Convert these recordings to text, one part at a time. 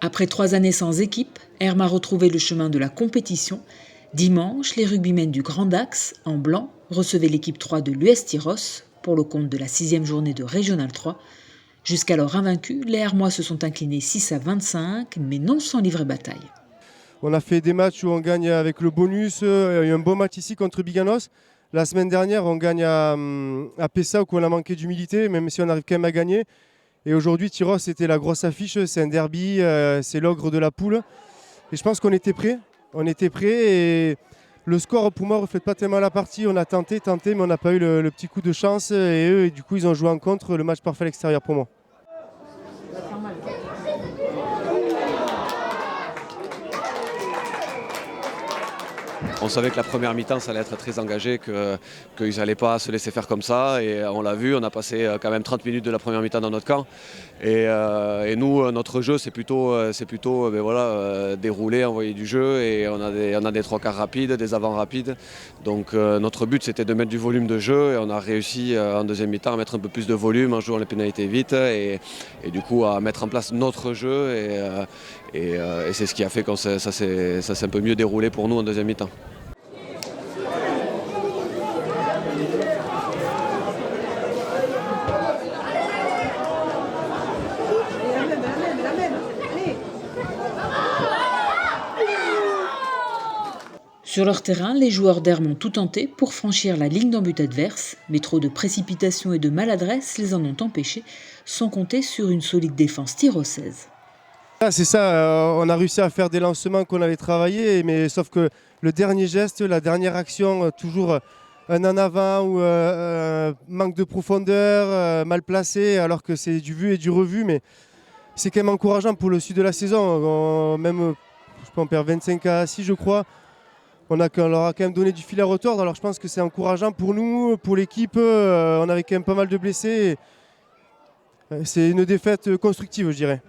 Après 3 années sans équipe, Herm a retrouvé le chemin de la compétition. Dimanche, les rugbymen du Grand Dax, en blanc, recevaient l'équipe 3 de l'US Tyros pour le compte de la 6e journée de Régional 3. Jusqu'alors invaincus, les Hermois se sont inclinés 6-25, mais non sans livrer bataille. On a fait des matchs où on gagne avec le bonus. Il y a eu un beau match ici contre Biganos. La semaine dernière, on gagne à Pessac où on a manqué d'humilité, même si on arrive quand même à gagner. Et aujourd'hui, Tyros, c'était la grosse affiche. C'est un derby, c'est l'ogre de la poule. Et je pense qu'on était prêts. On était prêts et le score, pour moi, ne reflète pas tellement la partie. On a tenté, mais on n'a pas eu le petit coup de chance. Et eux, du coup, ils ont joué en contre. Le match parfait à l'extérieur pour moi. On savait que la première mi-temps, ça allait être très engagé, qu'ils n'allaient pas se laisser faire comme ça. Et on l'a vu, on a passé quand même 30 minutes de la première mi-temps dans notre camp. Et nous, notre jeu, c'est plutôt dérouler, envoyer du jeu. Et on a des trois quarts rapides, des avants rapides. Donc notre but, c'était de mettre du volume de jeu. Et on a réussi en deuxième mi-temps à mettre un peu plus de volume en jouant les pénalités vite. Et du coup, à mettre en place notre jeu. Et c'est ce qui a fait que ça s'est un peu mieux déroulé pour nous en deuxième mi-temps. Sur leur terrain, les joueurs d'Herm ont tout tenté pour franchir la ligne d'en but adverse, mais trop de précipitation et de maladresse les en ont empêchés, sans compter sur une solide défense tyrossaise. C'est ça, on a réussi à faire des lancements qu'on avait travaillés, mais sauf que le dernier geste, la dernière action, toujours un en avant ou manque de profondeur, mal placé, alors que c'est du vu et du revu, mais c'est quand même encourageant pour le sud de la saison. On perd 25-6, je crois. On leur a quand même donné du fil à retordre, alors je pense que c'est encourageant pour nous, pour l'équipe. On avait quand même pas mal de blessés. C'est une défaite constructive, je dirais.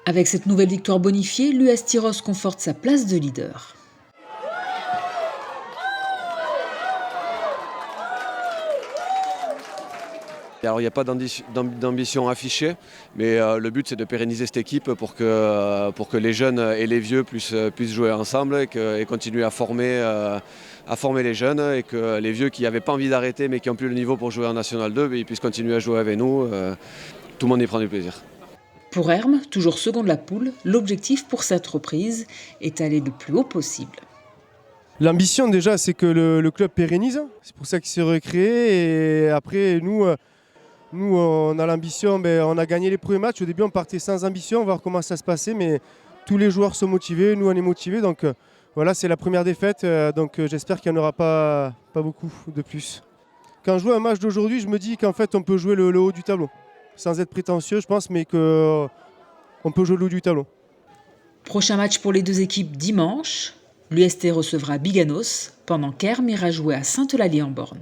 Avec cette nouvelle victoire bonifiée, l'US Tyros conforte sa place de leader. Alors il n'y a pas d'ambition affichée, mais le but c'est de pérenniser cette équipe pour que les jeunes et les vieux puissent jouer ensemble et continuer à former les jeunes et que les vieux qui n'avaient pas envie d'arrêter mais qui n'ont plus le niveau pour jouer en National 2, ils puissent continuer à jouer avec nous. Tout le monde y prend du plaisir. Pour Herm, toujours second de la poule, l'objectif pour cette reprise est d'aller le plus haut possible. L'ambition déjà c'est que le club pérennise, c'est pour ça qu'il s'est recréé et après nous, on a l'ambition, on a gagné les premiers matchs. Au début, on partait sans ambition, on va voir comment ça se passait, mais tous les joueurs sont motivés, nous on est motivés. Donc voilà, c'est la première défaite, donc j'espère qu'il n'y en aura pas beaucoup de plus. Quand je joue un match d'aujourd'hui, je me dis qu'en fait on peut jouer le haut du tableau. Sans être prétentieux, je pense, mais qu'on peut jouer le haut du tableau. Prochain match pour les deux équipes dimanche. L'UST recevra Biganos, pendant qu'Herm ira jouer à Sainte-Eulalie en Borne.